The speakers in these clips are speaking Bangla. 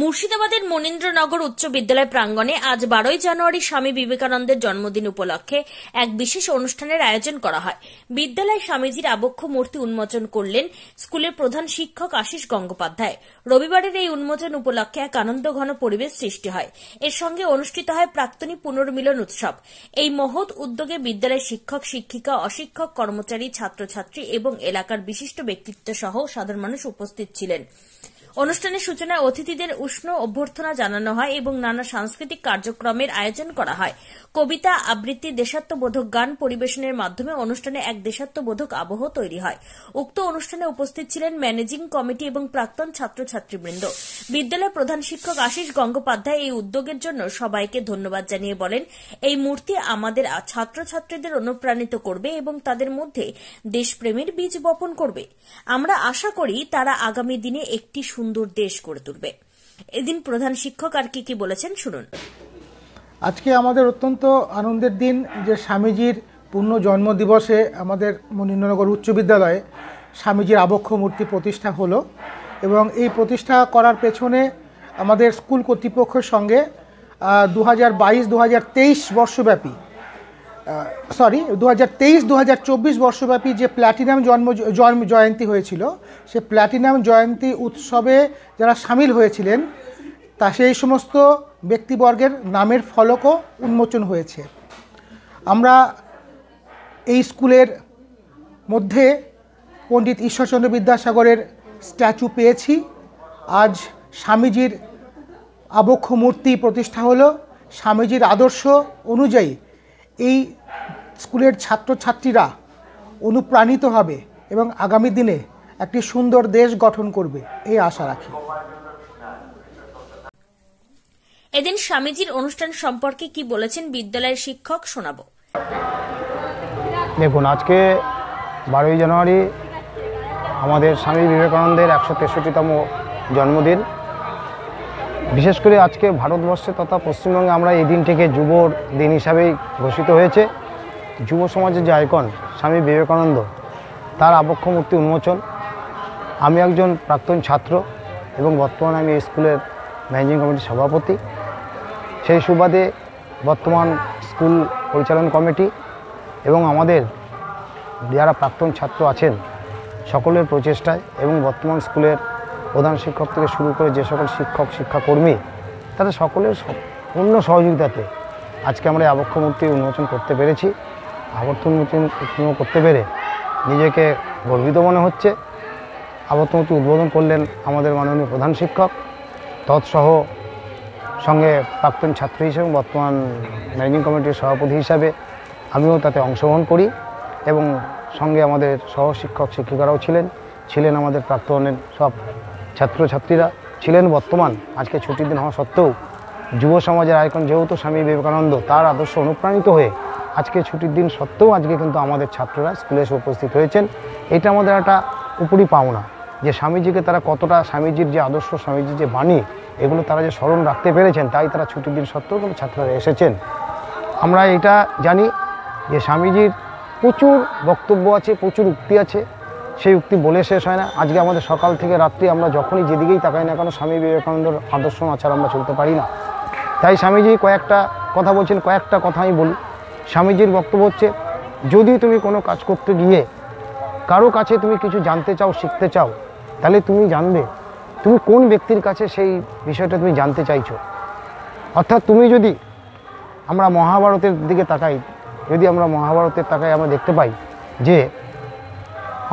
মুর্শিদাবাদের মনীন্দ্রনগর উচ্চ বিদ্যালয় প্রাঙ্গণে আজ 12 জানুয়ারি স্বামী বিবেকানন্দের জন্মদিন উপলক্ষে এক বিশেষ অনুষ্ঠানের আয়োজন করা হয়। বিদ্যালয়ে স্বামীজির আবক্ষ মূর্তি উন্মোচন করলেন স্কুলের প্রধান শিক্ষক আশিস গঙ্গোপাধ্যায়। রবিবারের এই উন্মোচন উপলক্ষে এক আনন্দঘন পরিবেশ সৃষ্টি হয়। এর সঙ্গে অনুষ্ঠিত হয় প্রাক্তনী পুনর্মিলন উৎসব। এই মহৎ উদ্যোগে বিদ্যালয়ের শিক্ষক শিক্ষিকা, অশিক্ষক কর্মচারী, ছাত্রছাত্রী এবং এলাকার বিশিষ্ট ব্যক্তিত্ব সহ সাধারণ মানুষ উপস্থিত ছিলেন। অনুষ্ঠানের সূচনায় অতিথিদের উষ্ণ অভ্যর্থনা জানানো হয় এবং নানা সাংস্কৃতিক কার্যক্রমের আয়োজন করা হয়। কবিতা, আবৃত্তি, দেশাত্মবোধক গান পরিবেশনের মাধ্যমে অনুষ্ঠানে এক দেশাত্মবোধক আবহ তৈরি হয়। উক্ত অনুষ্ঠানে উপস্থিত ছিলেন ম্যানেজিং কমিটি এবং প্রাক্তন ছাত্রছাত্রীবৃন্দ। বিদ্যালয়ের প্রধান শিক্ষক আশিস গঙ্গোপাধ্যায় এই উদ্যোগের জন্য সবাইকে ধন্যবাদ জানিয়ে বলেন, এই মূর্তি আমাদের ছাত্রছাত্রীদের অনুপ্রাণিত করবে এবং তাদের মধ্যে দেশপ্রেমের বীজ বপন করবে। আমরা আশা করি তারা আগামী দিনে একটি সুন্দর দেশ গড়ে তুলবে। এদিন প্রধান শিক্ষক আর কি বলেছেন শুনুন। আজকে আমাদের অত্যন্ত আনন্দের দিন যে স্বামীজির পূর্ণ জন্মদিবসে আমাদের মনীন্দ্রনগর উচ্চ বিদ্যালয়ে স্বামীজির আবক্ষ মূর্তি প্রতিষ্ঠা হলো এবং এই প্রতিষ্ঠা করার পেছনে আমাদের স্কুল কর্তৃপক্ষের সঙ্গে 2022-2023 বর্ষব্যাপী 2023-2024 বর্ষব্যাপী যে প্ল্যাটিনাম জয়ন্তী হয়েছিল, সে প্ল্যাটিনাম জয়ন্তী উৎসবে যারা সামিল হয়েছিলেন তা সেই সমস্ত ব্যক্তিবর্গের নামের ফলকও উন্মোচন হয়েছে। আমরা এই স্কুলের মধ্যে পণ্ডিত ঈশ্বরচন্দ্র বিদ্যাসাগরের স্ট্যাচু পেয়েছি। আজ স্বামীজির আবক্ষ মূর্তি প্রতিষ্ঠা হলো। স্বামীজির আদর্শ অনুযায়ী এই স্কুলের ছাত্রছাত্রীরা অনুপ্রাণিত হবে এবং আগামী দিনে একটি সুন্দর দেশ গঠন করবে এই আশা রাখি। এদিন স্বামীজির অনুষ্ঠান সম্পর্কে কি বলেছেন বিদ্যালয়ের শিক্ষক শোনাবো। দেখুন, আজকে 12 জানুয়ারি আমাদের স্বামী বিবেকানন্দের 163তম জন্মদিন। বিশেষ করে আজকে ভারতবর্ষে তথা পশ্চিমবঙ্গে আমরা এই দিনটিকে যুবর দিন হিসাবেই ঘোষিত হয়েছে। যুব সমাজের যে আইকন স্বামী বিবেকানন্দ, তার আবক্ষ মূর্তি উন্মোচন। আমি একজন প্রাক্তন ছাত্র এবং বর্তমানে আমি এই স্কুলের ম্যানেজিং কমিটির সভাপতি। সেই সুবাদে বর্তমান স্কুল পরিচালন কমিটি এবং আমাদের যারা প্রাক্তন ছাত্র আছেন সকলের প্রচেষ্টায় এবং বর্তমান স্কুলের প্রধান শিক্ষক থেকে শুরু করে যে সকল শিক্ষক শিক্ষাকর্মী তাদের সকলের পূর্ণ সহযোগিতাতে আজকে আমরা এই আবক্ষ মূর্তি উন্মোচন করতে পেরেছি। আবক্ষ মূর্তি করতে পেরে নিজেকে গর্বিত মনে হচ্ছে। আবক্ষ মূর্তি উদ্বোধন করলেন আমাদের মাননীয় প্রধান শিক্ষক, তৎসহ সঙ্গে প্রাক্তন ছাত্র হিসেবে বর্তমান ম্যানেজিং কমিটির সভাপতি হিসাবে আমিও তাতে অংশগ্রহণ করি এবং সঙ্গে আমাদের সহ শিক্ষক শিক্ষিকারাও ছিলেন আমাদের প্রাক্তনের সব ছাত্রছাত্রীরা ছিলেন। বর্তমান আজকে ছুটির দিন হওয়া সত্ত্বেও যুব সমাজের আইকন যেহেতু স্বামী বিবেকানন্দ, তার আদর্শ অনুপ্রাণিত হয়ে আজকে ছুটির দিন সত্ত্বেও আজকে কিন্তু আমাদের ছাত্ররা স্কুলে এসে উপস্থিত হয়েছেন। এটা আমাদের একটা উপরি পাওনা যে স্বামীজিকে তারা কতটা, স্বামীজির যে আদর্শ, স্বামীজির যে বাণী, এগুলো তারা যে স্মরণ রাখতে পেরেছেন, তাই তারা ছুটির দিন সত্ত্বেও কিন্তু ছাত্ররা এসেছেন। আমরা এটা জানি যে স্বামীজির প্রচুর বক্তব্য আছে, প্রচুর উক্তি আছে, সেই উক্তি বলে শেষ হয় না। আজকে আমাদের সকাল থেকে রাত্রি আমরা যখনই যেদিকেই তাকাই না কেন স্বামী বিবেকানন্দের আদর্শ আচার আমরা চলতে পারি না। তাই স্বামীজি কয়েকটা কথা বলছেন, কয়েকটা কথা আমি বলি। স্বামীজির বক্তব্য হচ্ছে, যদি তুমি কোনো কাজ করতে গিয়ে কারো কাছে তুমি কিছু জানতে চাও, শিখতে চাও, তাহলে তুমি জানবে তুমি কোন ব্যক্তির কাছে সেই বিষয়টা তুমি জানতে চাইছো। অর্থাৎ তুমি যদি আমরা মহাভারতের দিকে তাকাই, আমরা দেখতে পাই যে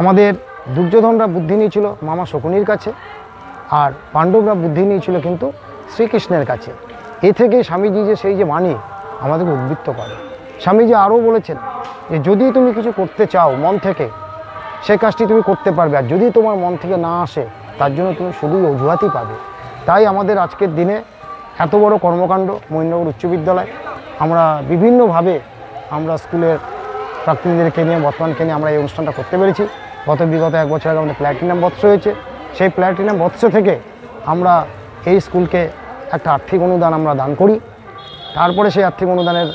আমাদের দুর্যোধনরা বুদ্ধি নিয়েছিল মামা শকুনির কাছে, আর পাণ্ডবরা বুদ্ধি নিয়েছিল কিন্তু শ্রীকৃষ্ণের কাছে। এ থেকে স্বামীজি যে সেই যে বাণী আমাদেরকে উদ্বুদ্ধ করে। স্বামীজি আরও বলেছেন যে যদি তুমি কিছু করতে চাও মন থেকে, সে কাজটি তুমি করতে পারবে, আর যদি তোমার মন থেকে না আসে তার জন্য তুমি শুধুই অজুহাতই পাবে। তাই আমাদের আজকের দিনে এত বড় কর্মকাণ্ড মনীন্দ্রনগর উচ্চ বিদ্যালয়, আমরা বিভিন্নভাবে আমরা স্কুলের প্রাক্তনীদেরকে নিয়ে, বর্তমানকে নিয়ে আমরা এই অনুষ্ঠানটা করতে পেরেছি। বিগত 1 বছর আগে আমাদের প্ল্যাটিনাম বৎস হয়েছে। সেই প্ল্যাটিনাম বৎস থেকে আমরা এই স্কুলকে একটা আর্থিক অনুদান আমরা দান করি। তারপরে সেই আর্থিক অনুদানের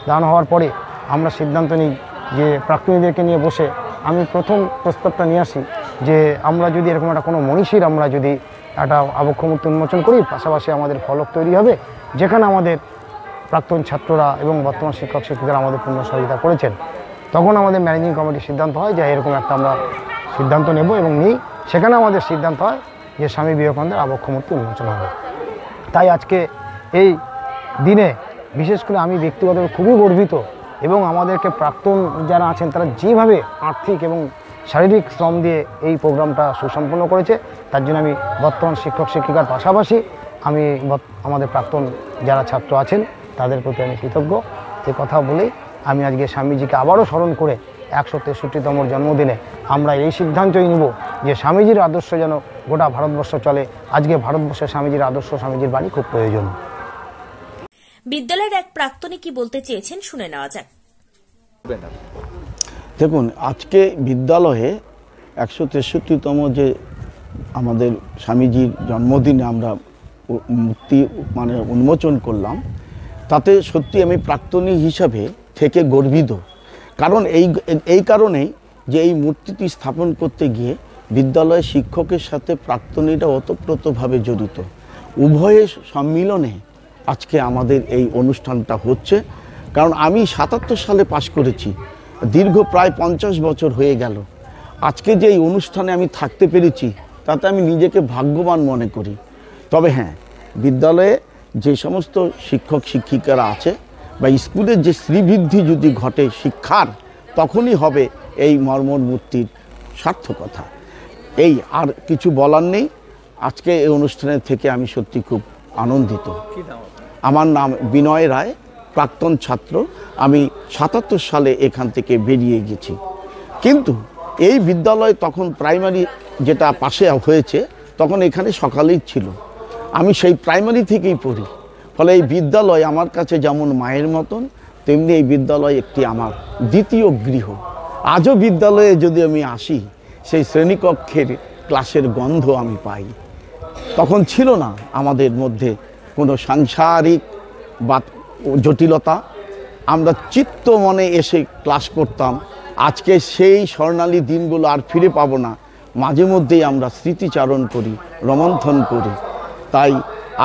দান হওয়ার পরে আমরা সিদ্ধান্ত নিই যে প্রাক্তনীদেরকে নিয়ে বসে আমি প্রথম প্রস্তাবটা নিয়ে আসি যে আমরা যদি এরকম একটা কোনো মনীষীর আমরা যদি একটা আবক্ষ মূর্তি উন্মোচন করি, পাশাপাশি আমাদের ফলক তৈরি হবে, যেখানে আমাদের প্রাক্তন ছাত্ররা এবং বর্তমান শিক্ষক শিক্ষিকারা আমাদের পূর্ণ সহযোগিতা করেছেন। তখন আমাদের ম্যানেজিং কমিটির সিদ্ধান্ত হয় যে এরকম একটা আমরা সিদ্ধান্ত নেব এবং নিই। সেখানে আমাদের সিদ্ধান্ত হয় যে স্বামী বিবেকানন্দের আবক্ষ মূর্তি উন্মোচন হবে। তাই আজকে এই দিনে বিশেষ করে আমি ব্যক্তিগতভাবে খুবই গর্বিত, এবং আমাদেরকে প্রাক্তন যারা আছেন তারা যেভাবে আর্থিক এবং শারীরিক শ্রম দিয়ে এই প্রোগ্রামটা সুসম্পন্ন করেছে, তার জন্য আমি বর্তমান শিক্ষক শিক্ষিকার পাশাপাশি আমি আমাদের প্রাক্তন যারা ছাত্র আছেন তাদের প্রতি আমি কৃতজ্ঞ। এই কথা বলেই আমি আজকে স্বামীজিকে আবারও স্মরণ করে 163তম জন্মদিনে আমরা এই সিদ্ধান্তই নেব যে স্বামীজির আদর্শ যেন গোটা ভারতবর্ষ চলে। আজকে ভারতবর্ষে স্বামীজির আদর্শ, স্বামীজির বাণী খুব প্রয়োজন। বিদ্যালয়ের এক প্রাক্তনী কি বলতে চেয়েছেন শুনে নেওয়া যাক। দেখুন, আজকে বিদ্যালয়ে 163তম যে আমাদের স্বামীজির জন্মদিনে আমরা মূর্তি উন্মোচন করলাম, তাতে সত্যি আমি প্রাক্তনী হিসাবে থেকে গর্বিত। কারণ এই কারণেই যে এই মূর্তিটি স্থাপন করতে গিয়ে বিদ্যালয়ের শিক্ষকের সাথে প্রাক্তনীরা ওতপ্রোতভাবে জড়িত। উভয়ের সম্মিলনে আজকে আমাদের এই অনুষ্ঠানটা হচ্ছে। কারণ আমি 77 সালে পাশ করেছি, দীর্ঘ প্রায় 50 বছর হয়ে গেল। আজকে যে এই অনুষ্ঠানে আমি থাকতে পেরেছি তাতে আমি নিজেকে ভাগ্যবান মনে করি। তবে হ্যাঁ, বিদ্যালয়ে যে সমস্ত শিক্ষক শিক্ষিকারা আছে বা স্কুলের যে শ্রীবৃদ্ধি যদি ঘটে শিক্ষার, তখনই হবে এই মর্মর মূর্তির সার্থকতা। এই আর কিছু বলার নেই। আজকে এই অনুষ্ঠানের থেকে আমি সত্যি খুব আনন্দিত। আমার নাম বিনয় রায়, প্রাক্তন ছাত্র। আমি 77 সালে এখান থেকে বেরিয়ে গেছি, কিন্তু এই বিদ্যালয় তখন প্রাইমারি যেটা পাশে হয়েছে তখন এখানে সকালেই ছিল। আমি সেই প্রাইমারি থেকেই পড়ি, ফলে এই বিদ্যালয় আমার কাছে যেমন মায়ের মতন, তেমনি এই বিদ্যালয় একটি আমার দ্বিতীয় গৃহ। আজও বিদ্যালয়ে যদি আমি আসি, সেই শ্রেণীকক্ষের ক্লাসের গন্ধ আমি পাই। তখন ছিল না আমাদের মধ্যে কোনো সাংসারিক বা জটিলতা, আমরা চিত্ত মনে এসে ক্লাস করতাম। আজকে সেই স্বর্ণালী দিনগুলো আর ফিরে পাবো না। মাঝে মধ্যেই আমরা স্মৃতিচারণ করি, রোমন্থন করি। তাই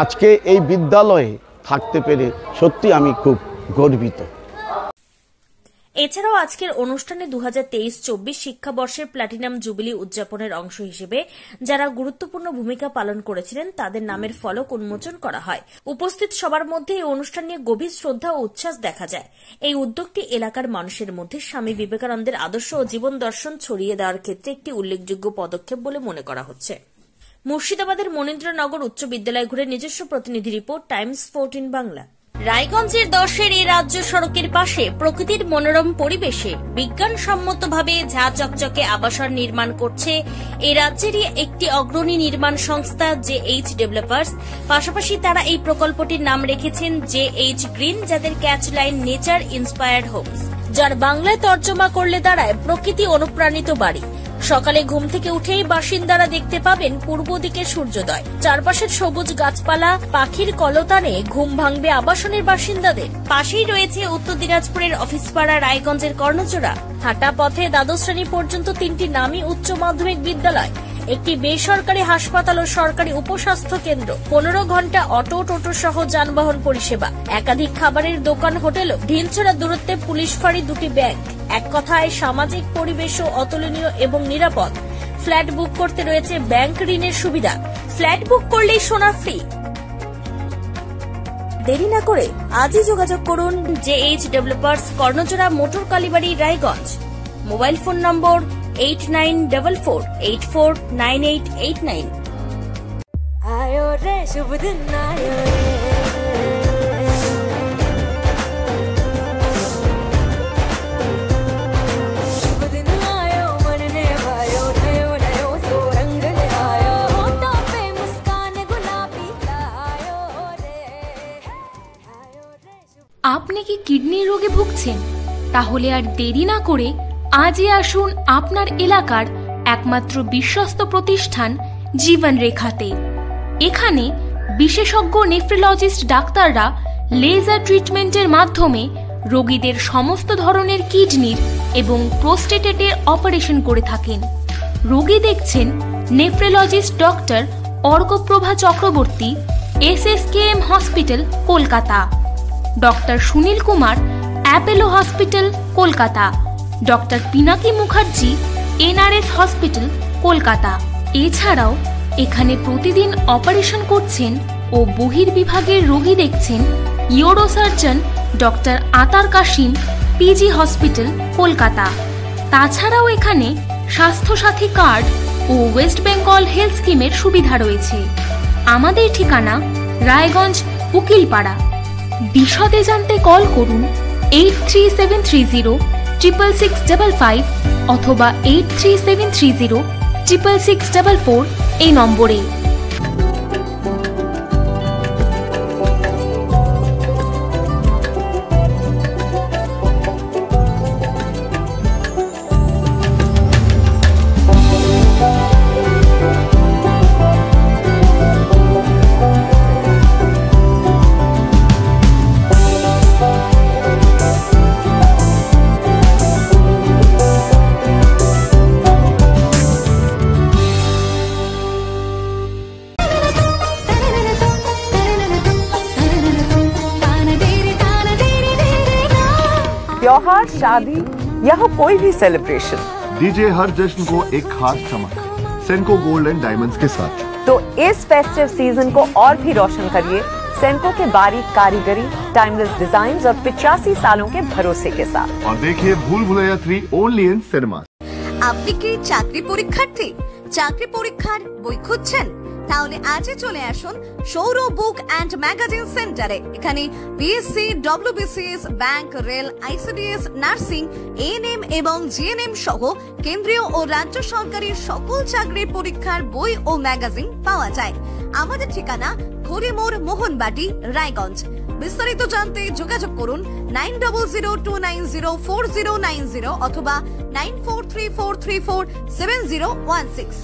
আজকে এই বিদ্যালয়ে থাকতে পেরে সত্যি আমি খুব গর্বিত। এছাড়াও আজকের অনুষ্ঠানে 2023-24 শিক্ষাবর্ষের প্ল্যাটিনাম জুবিলি উদযাপনের অংশ হিসেবে যারা গুরুত্বপূর্ণ ভূমিকা পালন করেছিলেন তাদের নামের ফলক উন্মোচন করা হয়। উপস্থিত সবার মধ্যে এই অনুষ্ঠান নিয়ে গভীর শ্রদ্ধা ও উচ্ছ্বাস দেখা যায়। এই উদ্যোগটি এলাকার মানুষের মধ্যে স্বামী বিবেকানন্দের আদর্শ ও জীবন দর্শন ছড়িয়ে দেওয়ার ক্ষেত্রে একটি উল্লেখযোগ্য পদক্ষেপ বলে মনে করা হচ্ছে। মুর্শিদাবাদের মনীন্দ্রনগর উচ্চ বিদ্যালয় ঘুরে নিজস্ব প্রতিনিধি রিপোর্ট, টাইমস 14 বাংলা। রায়গঞ্জের 10-এর এই রাজ্য সড়কের পাশে প্রকৃতির মনোরম পরিবেশে বিজ্ঞানসম্মতভাবে ঝা চকচকে আবাসন নির্মাণ করছে এই রাজ্যেরই একটি অগ্রণী নির্মাণ সংস্থা JH ডেভেলপার্স। পাশাপাশি তারা এই প্রকল্পটির নাম রেখেছেন JH গ্রিন, যাদের catch line nature inspired homes, যার বাংলায় তর্জমা করলে দাঁড়ায় প্রকৃতি অনুপ্রাণিত বাড়ি। সকালে ঘুম থেকে উঠেই বাসিন্দারা দেখতে পাবেন পূর্ব দিকে সূর্যোদয়। চারপাশের সবুজ গাছপালা, পাখির কলতানে ঘুম ভাঙবে আবাসনের বাসিন্দাদের। পাশেই রয়েছে উত্তর দিনাজপুরের অফিসপাড়া রায়গঞ্জের কর্ণজোড়া। হাঁটা পথে দ্বাদশ শ্রেণী পর্যন্ত 3টি নামী উচ্চ মাধ্যমিক বিদ্যালয়, একটি বেসরকারি হাসপাতাল ও সরকারি উপস্বাস্থ্য কেন্দ্র, 15 ঘন্টা অটো টোটো সহ যানবাহন পরিষেবা, একাধিক খাবারের দোকান, হোটেল, ঢিলছড়া দূরত্বে পুলিশ ফাঁড়ি, 2টি ব্যাংক। এক কথায় সামাজিক পরিবেশও অতুলনীয় এবং নিরাপদ। ফ্ল্যাট বুক করতে রয়েছে ব্যাংক ঋণের সুবিধা। ফ্ল্যাট বুক করলেই সোনা ফ্রি। দেরি না করে আজই যোগাযোগ করুন JH developers, Karnajora, motor Kalibari, Raiganj. Mobile phone number 8944849889। आयो रे शुभ दिन आयो शुभ दिन आयो मन ने भायो नयो नयो तो रंग ले आयो होठों पे मुस्कान गुलाबी आयो रे আপনি কি কিডনি রোগে ভুগছেন? তাহলে আর দেরি না করে আজই আসুন আপনার এলাকার একমাত্র বিশ্বস্ত প্রতিষ্ঠান জীবন রেখাতে। এখানে বিশেষজ্ঞ নেফ্রোলজিস্ট ডাক্তাররা লেজার ট্রিটমেন্টের মাধ্যমে রোগীদের সমস্ত ধরনের কিডনির এবং প্রোস্টেটের অপারেশন করে থাকেন। রোগী দেখছেন nephrologist doctor Arkaprava Chakraborty, SSKM hospital, Kolkata. Doctor Sunil Kumar, Apollo hospital, Kolkata. Doctor Pinaki Mukherjee, NRS hospital, Kolkata. এছাড়াও এখানে প্রতিদিন অপারেশন করছেন ও বহির্বিভাগের রোগী দেখছেন ইউরোসার্জন ডক্টর আতার কাশিম, PG হসপিটাল, কলকাতা। তাছাড়াও এখানে স্বাস্থ্যসাথী কার্ড ও ওয়েস্ট বেঙ্গল হেলথ স্কিমের সুবিধা রয়েছে। আমাদের ঠিকানা রায়গঞ্জ, উকিলপাড়া। বিশদে জানতে কল করুন 8373066655 অথবা 8373066644 এই নম্বরে। त्योहार, शादी या हो कोई भी सेलिब्रेशन, दीजिए हर जश्न को एक खास चमक सेंको गोल्ड एंड डायमंड्स के साथ। तो इस फेस्टिव सीजन को और भी रोशन करिए सेंको के बारीक कारीगरी, टाइमलेस डिजाइन और 85 सालों के भरोसे के साथ। और देखिए भूल भुलैया 3 ओनली इन सिनेमा। আপনি কি চাকরি পরীক্ষার্থী? চাকরি পরীক্ষার বই খুঁজছেন? তাহলে আজই চলে আসুন সৌর বুক অ্যান্ড ম্যাগাজিন সেন্টারে। এখানে BSc, WBCS, bank, rail, ICDS, nursing, ANM এবং GNM সহ কেন্দ্রীয় ও রাজ্য সরকারি সকল চাকরির পরীক্ষার বই ও ম্যাগাজিন পাওয়া যায়। আমাদের ঠিকানা ঘড়িমোড়, মোহনবাটি, রায়গঞ্জ। বিস্তারিত জানতে যোগাযোগ করুন 9002904090 অথবা 9434347016।